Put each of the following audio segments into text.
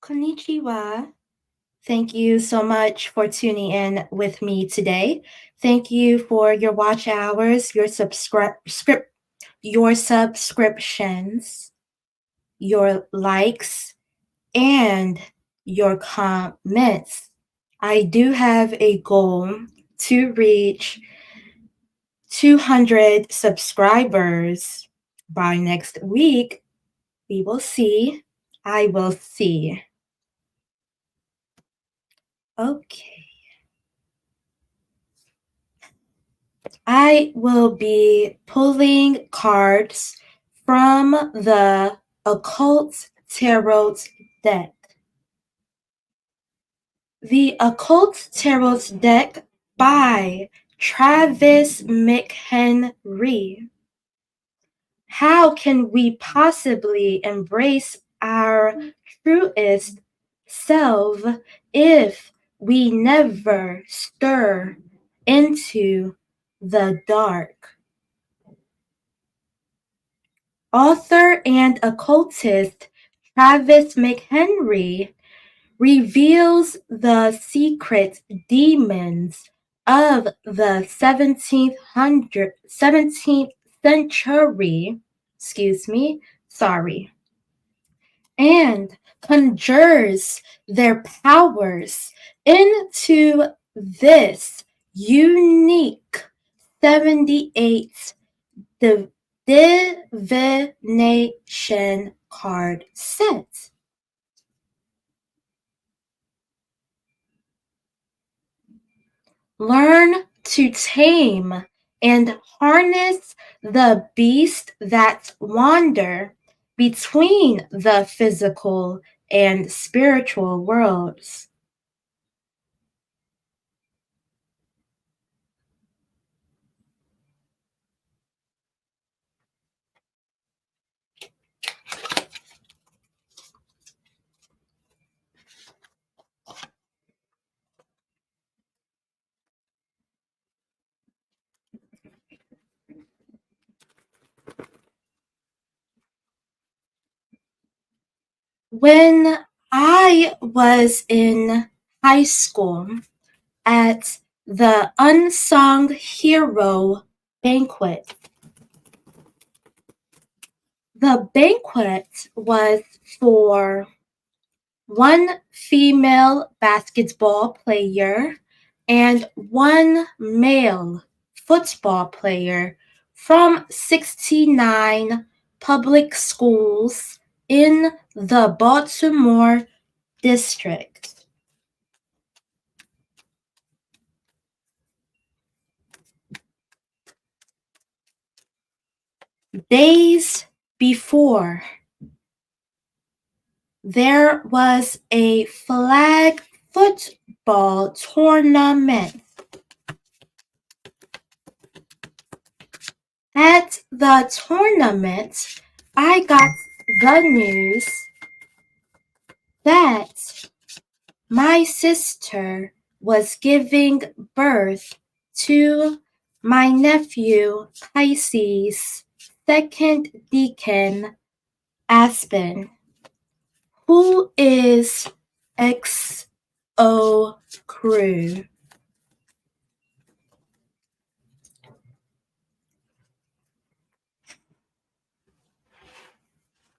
Konnichiwa. Thank you so much for tuning in with me today. Thank you for your watch hours, your subscriptions, your likes, and your comments. I do have a goal to reach 200 subscribers by next week. We will see. I will see. Okay. I will be pulling cards from the Occult Tarot deck. The Occult Tarot deck by Travis McHenry. How can we possibly embrace our truest self if we never stir into the dark? Author and occultist Travis McHenry reveals the secret demons of the 17th century, and conjures their powers into this unique 78 divination card set. Learn to tame and harness the beasts that wander between the physical and spiritual worlds. When I was in high school at the Unsung Hero banquet, the banquet was for one female basketball player and one male football player from 69 public schools in the Baltimore district. Days before, there was a flag football tournament. At the tournament, I got the news that my sister was giving birth to my nephew Pisces, second deacon Aspen, who is XO crew.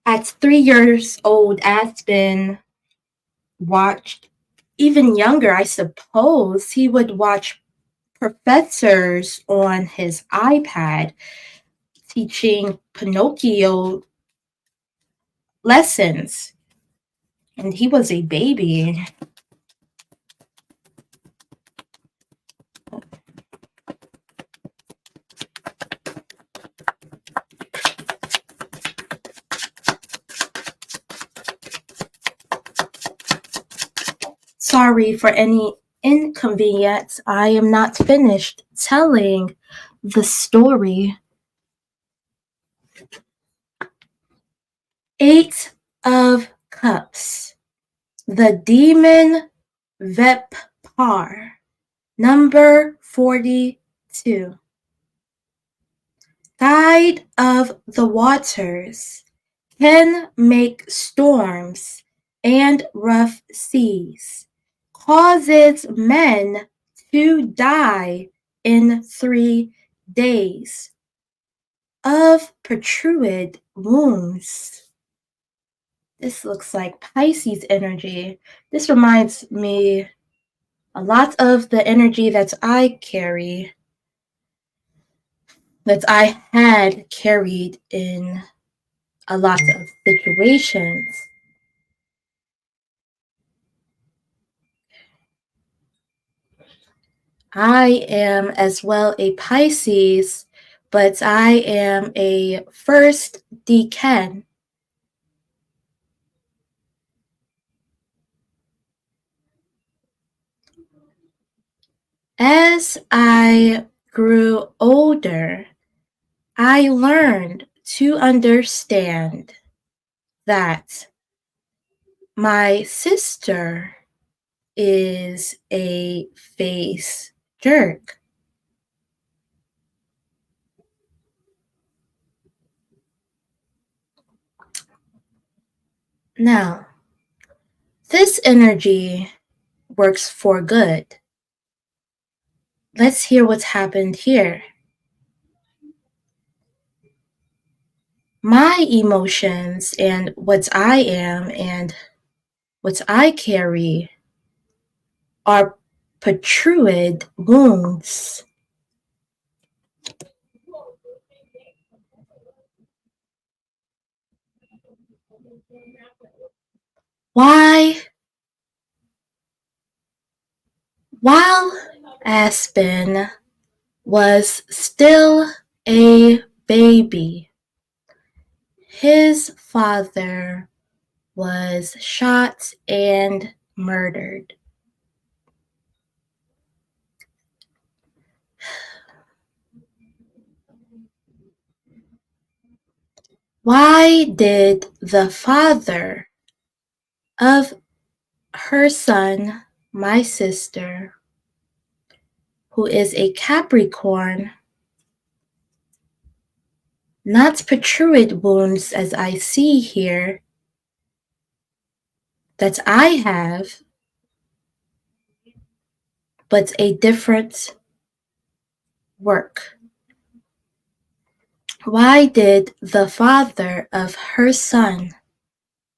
At 3 years old, Aspen watched, even younger, I suppose, he would watch professors on his iPad teaching Pinocchio lessons. And he was a baby. Sorry for any inconvenience. I am not finished telling the story. 8 of Cups. The Demon Vepar. Number 42. Guide of the waters can make storms and rough seas, causes men to die in 3 days of protrude wounds. This looks like Pisces energy. This reminds me a lot of the energy that I carry, that I had carried in a lot of situations. I am as well a Pisces, but I am a first decan. As I grew older, I learned to understand that my sister is a face jerk. Now, this energy works for good. Let's hear what's happened here. My emotions and what I am and what I carry are protrude wounds. Why? While Aspen was still a baby, his father was shot and murdered. Why did the father of her son, my sister, who is a Capricorn, not protrude wounds as I see here that I have, but a different work? Why did the father of her son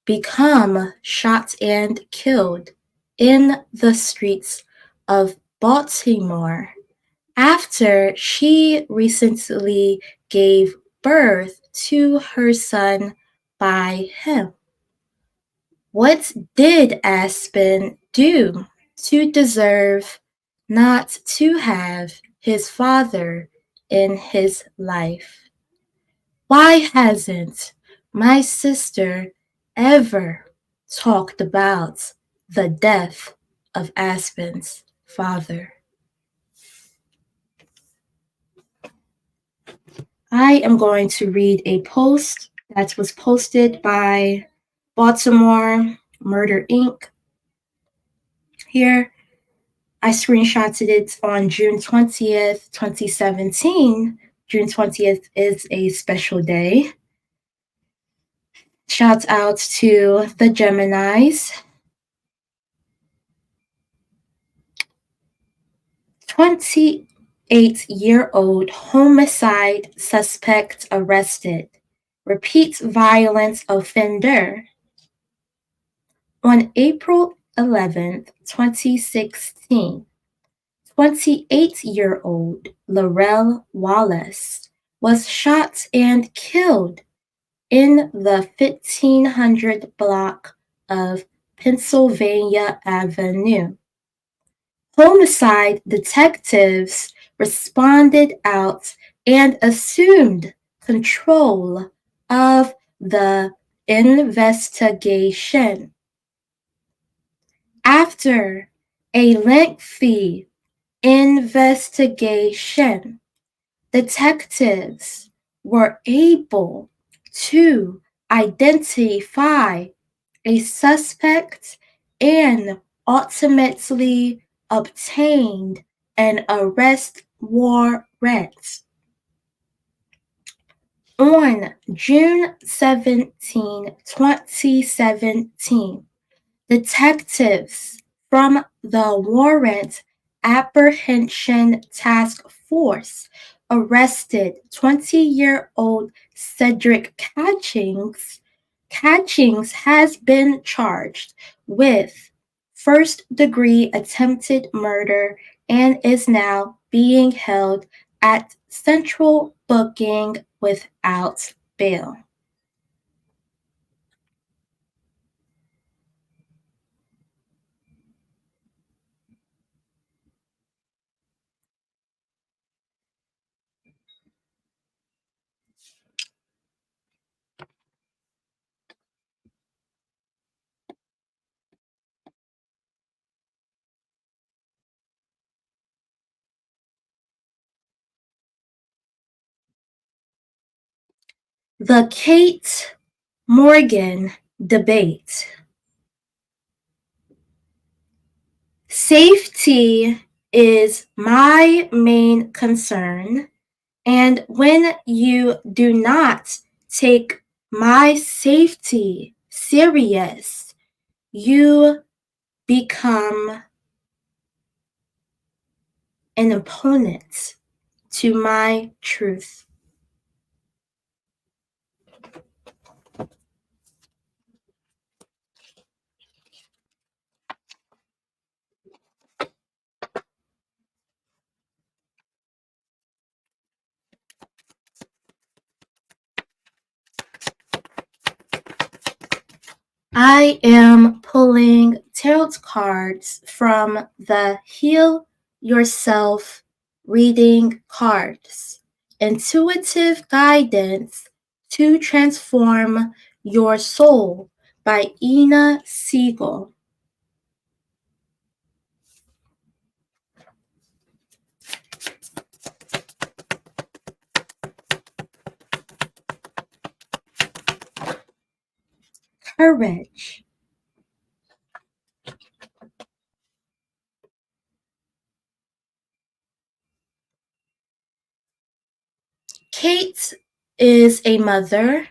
become shot and killed in the streets of Baltimore after she recently gave birth to her son by him? What did Aspen do to deserve not to have his father in his life? Why hasn't my sister ever talked about the death of Aspen's father? I am going to read a post that was posted by Baltimore Murder Inc. Here, I screenshotted it on June 20th, 2017. June 20th is a special day. Shouts out to the Geminis. 28-year-old homicide suspect arrested. Repeat violence offender. On April 11th, 2016, 28-year-old Laurel Wallace was shot and killed in the 1500 block of Pennsylvania Avenue. Homicide detectives responded out and assumed control of the investigation. After a lengthy investigation, detectives were able to identify a suspect and ultimately obtained an arrest warrant. On June 17, 2017, Detectives from the Warrant Apprehension Task Force arrested 20-year-old Cedric Catchings. Catchings has been charged with first-degree attempted murder and is now being held at central booking without bail. The Kate Morgan debate. Safety is my main concern, and when you do not take my safety serious, you become an opponent to my truth. I am pulling tarot cards from the Heal Yourself reading cards. Intuitive Guidance to Transform Your Soul by Ina Siegel. Courage. Kate is a mother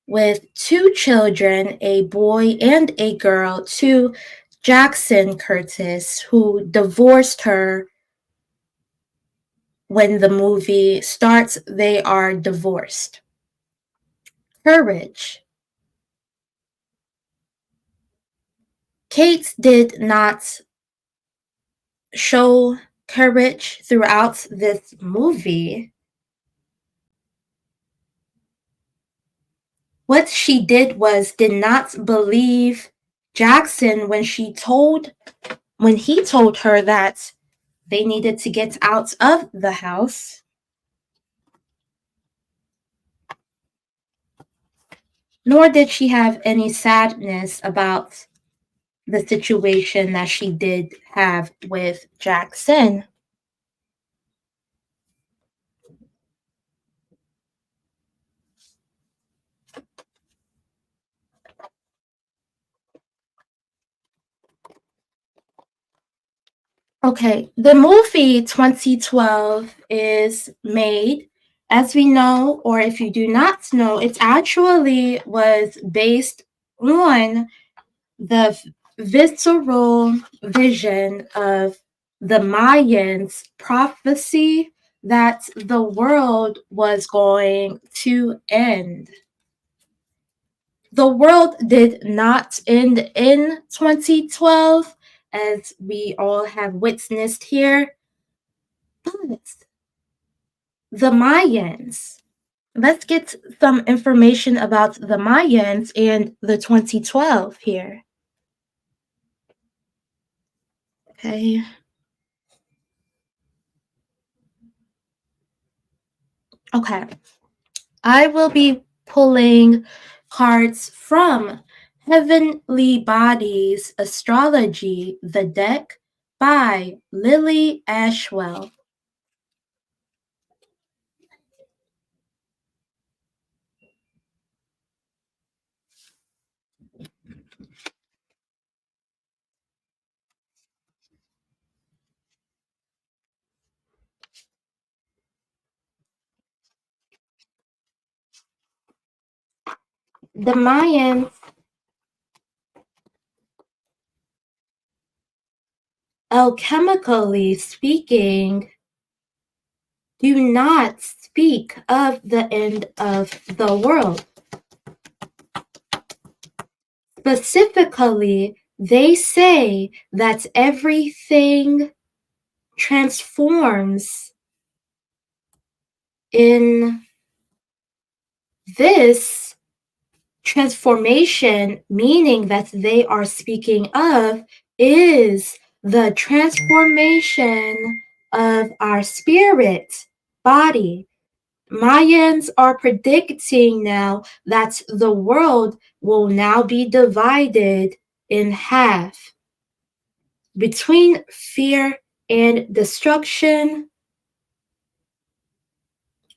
with two children, a boy and a girl, to Jackson Curtis, who divorced her when the movie starts. They are divorced. Courage. Kate did not show courage throughout this movie. What she did was did not believe Jackson when he told her that they needed to get out of the house. Nor did she have any sadness about the situation that she did have with Jackson. Okay, the movie 2012 is made, as we know, or if you do not know, it actually was based on the visceral vision of the Mayans' prophecy that the world was going to end. The world did not end in 2012, as we all have witnessed here, but the Mayans. Let's get some information about the Mayans and the 2012 here. Okay. Okay. I will be pulling cards from Heavenly Bodies Astrology, the deck by Lily Ashwell. The Mayans alchemically speaking, do not speak of the end of the world. Specifically, they say that everything transforms in this transformation, meaning that they are speaking of, is the transformation of our spirit body. Mayans are predicting now that the world will now be divided in half between fear and destruction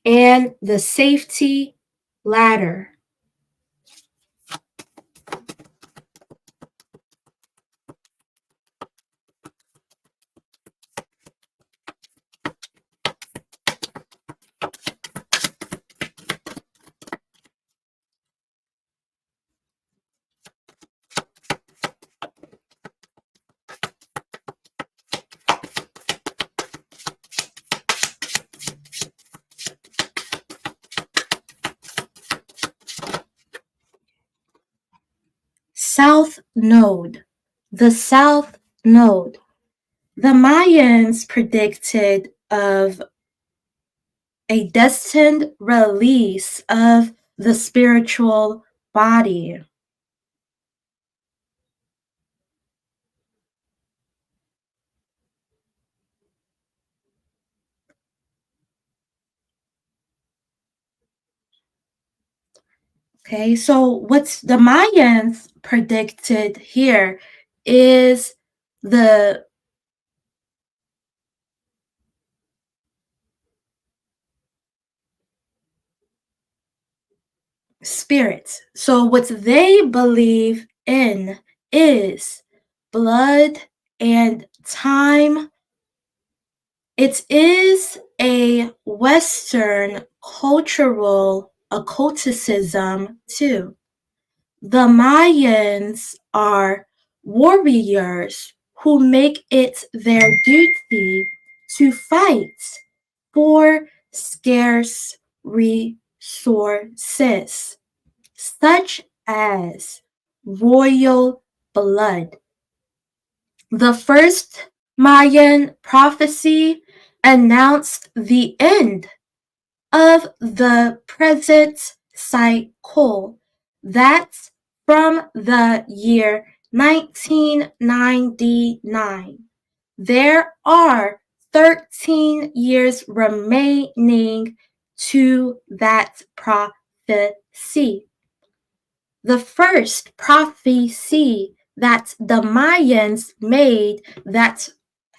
and the safety ladder. South Node. The South Node. The Mayans predicted of a destined release of the spiritual body. Okay, so what the Mayans predicted here is the spirit. So what they believe in is blood and time. It is a Western cultural occulticism too. The Mayans are warriors who make it their duty to fight for scarce resources, such as royal blood. The first Mayan prophecy announced the end of the present cycle. That's from the year 1999. There are 13 years remaining to that prophecy. The first prophecy that the Mayans made that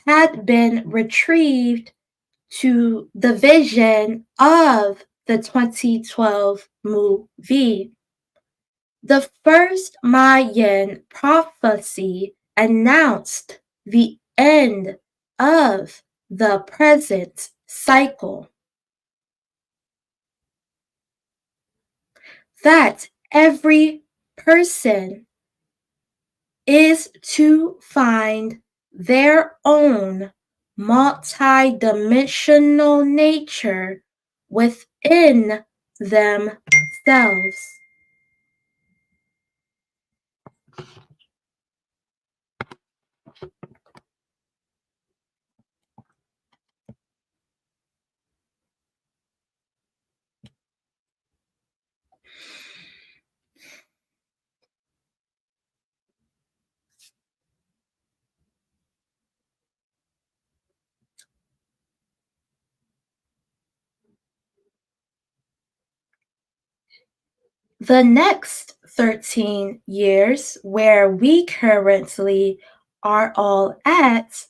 had been retrieved to the vision of the 2012 movie. The first Mayan prophecy announced the end of the present cycle. That every person is to find their own multidimensional nature within themselves. The next 13 years, where we currently are all at,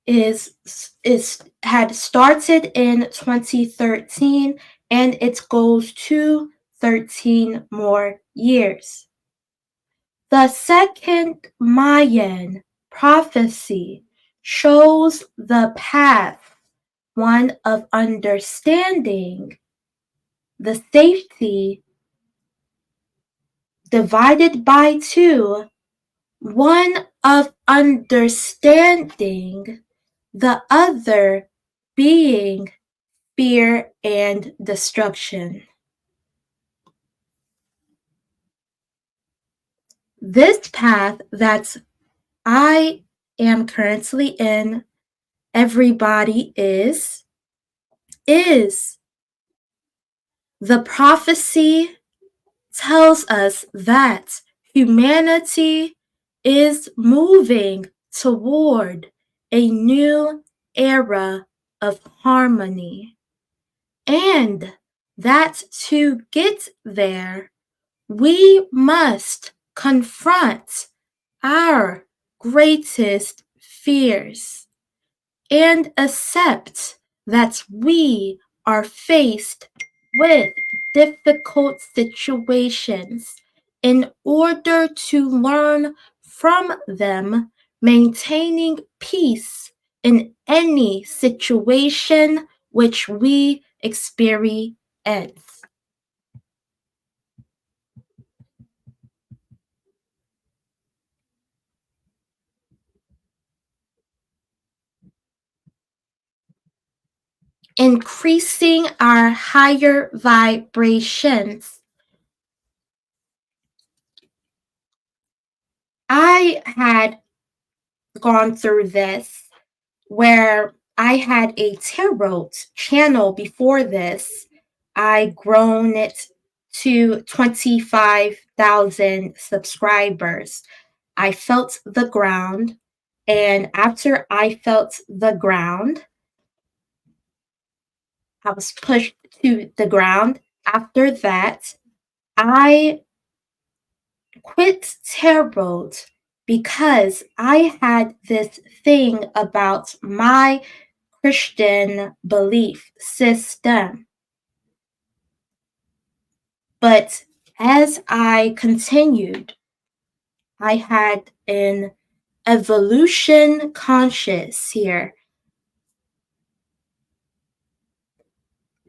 had started in 2013 and it goes to 13 more years. The second Mayan prophecy shows the path, one of understanding, the safety divided by two, one of understanding the other being fear and destruction. This path that I am currently in, everybody is the prophecy tells us that humanity is moving toward a new era of harmony. And that to get there, we must confront our greatest fears and accept that we are faced with difficult situations in order to learn from them, maintaining peace in any situation which we experience. Increasing our higher vibrations. I had gone through this where I had a tarot channel before this. I grown it to 25,000 subscribers. I felt the ground, and after I felt the ground, I was pushed to the ground. After that, I quit tarot because I had this thing about my Christian belief system. But as I continued, I had an evolution conscious here.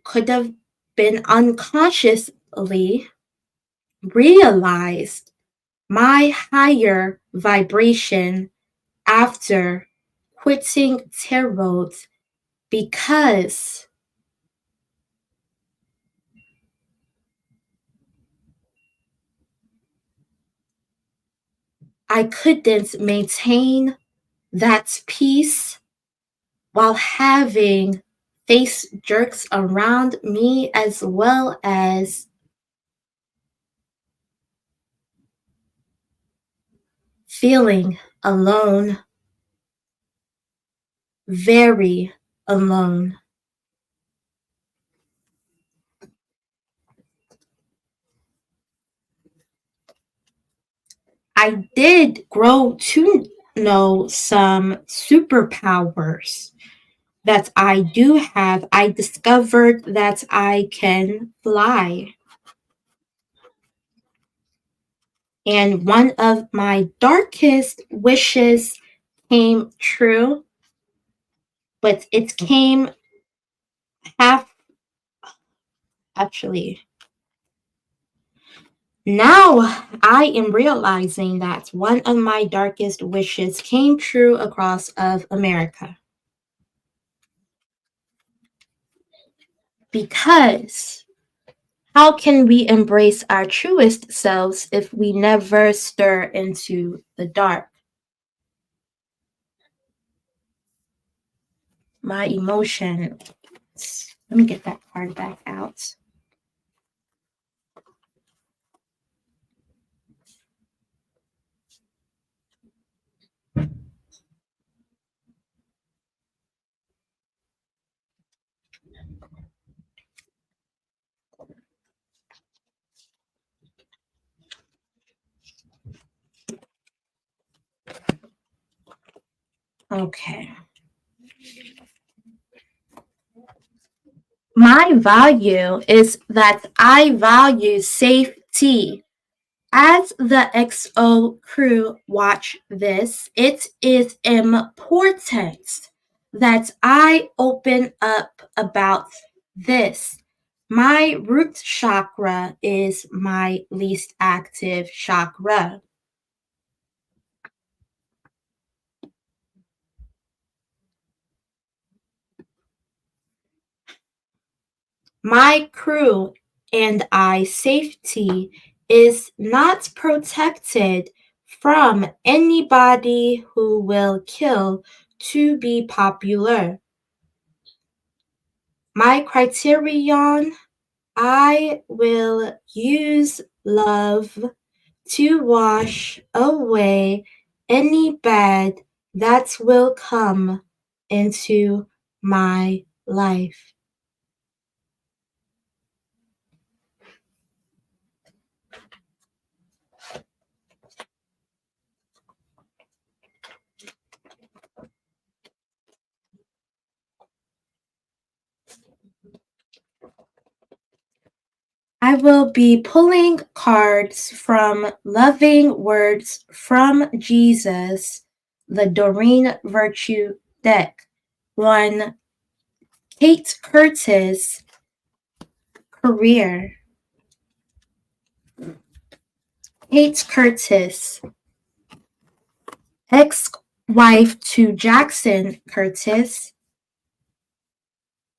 Could have been unconsciously realized my higher vibration after quitting tarot because I couldn't maintain that peace while having face jerks around me as well as feeling alone, very alone. I did grow to know some superpowers that I do have. I discovered that I can fly. And one of my darkest wishes came true, but it came half actually. Now I am realizing that one of my darkest wishes came true across of America. Because how can we embrace our truest selves if we never stir into the dark? My emotion. Let me get that card back out. Okay. My value is that I value safety. As the XO crew watch this, it is important that I open up about this. My root chakra is my least active chakra. My crew and I safety is not protected from anybody who will kill to be popular. My criterion, I will use love to wash away any bad that will come into my life. I will be pulling cards from Loving Words from Jesus, the Doreen Virtue deck, on Kate Curtis' career. Kate Curtis, ex-wife to Jackson Curtis.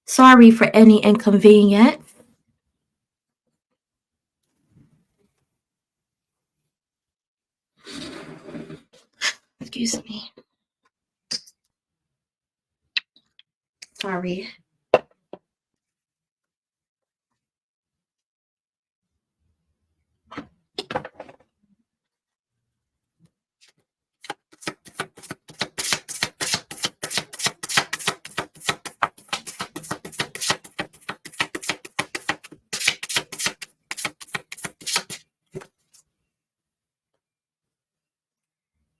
Sorry for any inconvenience. Excuse me. Sorry.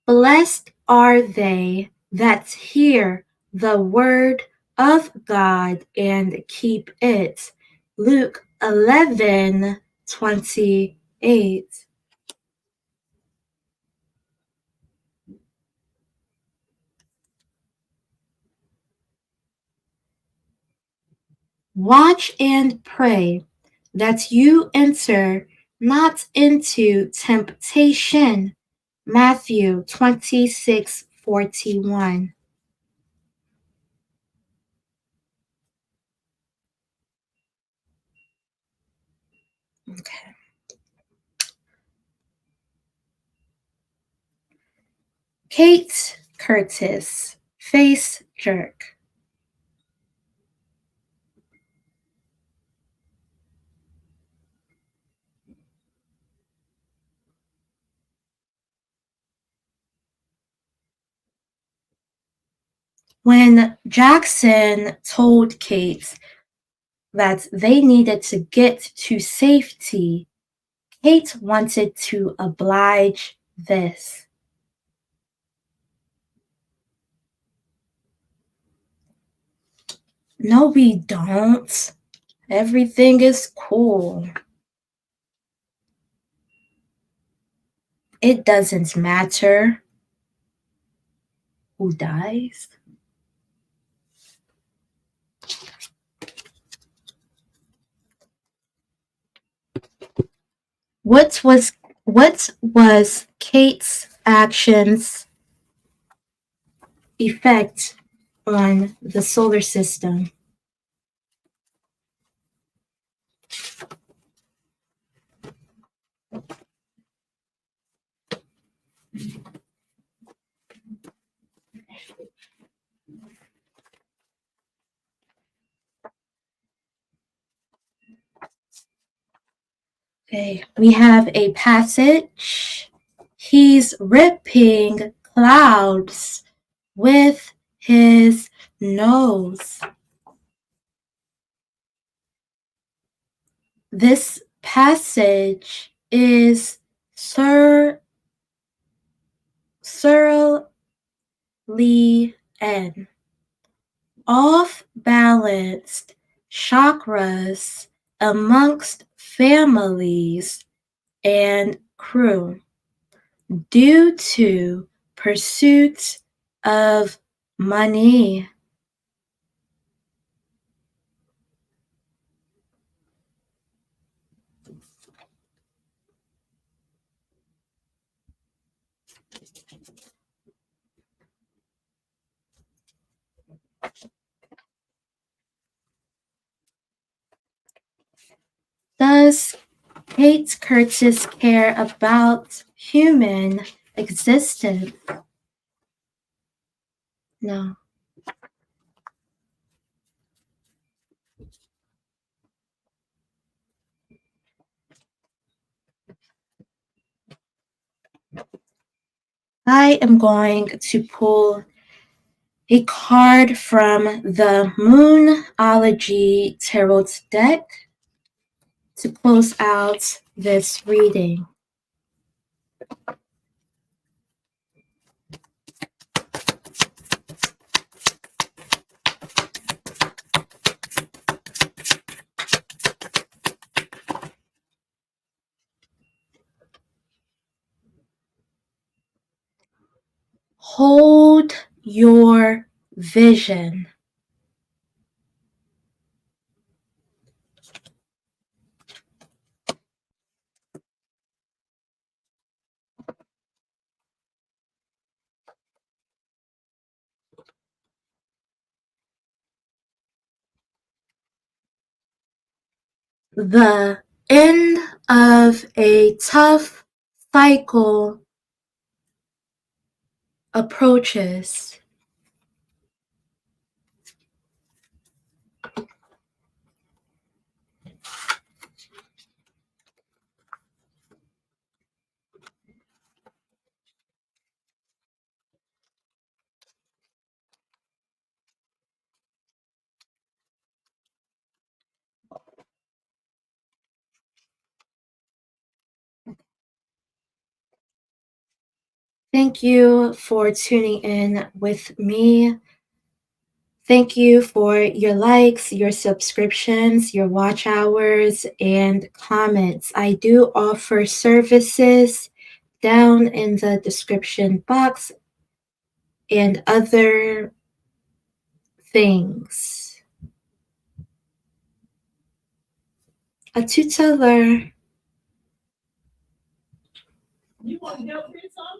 Blessed are they that hear the word of God and keep it. Luke 11:28. Watch and pray that you enter not into temptation. Matthew 26:41. Okay. Kate Curtis, face jerk. When Jackson told Kate that they needed to get to safety, Kate wanted to oblige this. No, we don't. Everything is cool. It doesn't matter who dies. What was Kate's actions effect on the solar system? Okay, we have a passage. He's ripping clouds with his nose. This passage is Cyril N. Off-balanced chakras amongst families and crew due to pursuit of money. Does Kate Curtis care about human existence? No. I am going to pull a card from the Moonology Tarot deck to close out this reading. Hold your vision. The end of a tough cycle approaches. Thank you for tuning in with me. Thank you for your likes, your subscriptions, your watch hours, and comments. I do offer services down in the description box and other things. A tuteler. You want to go for some?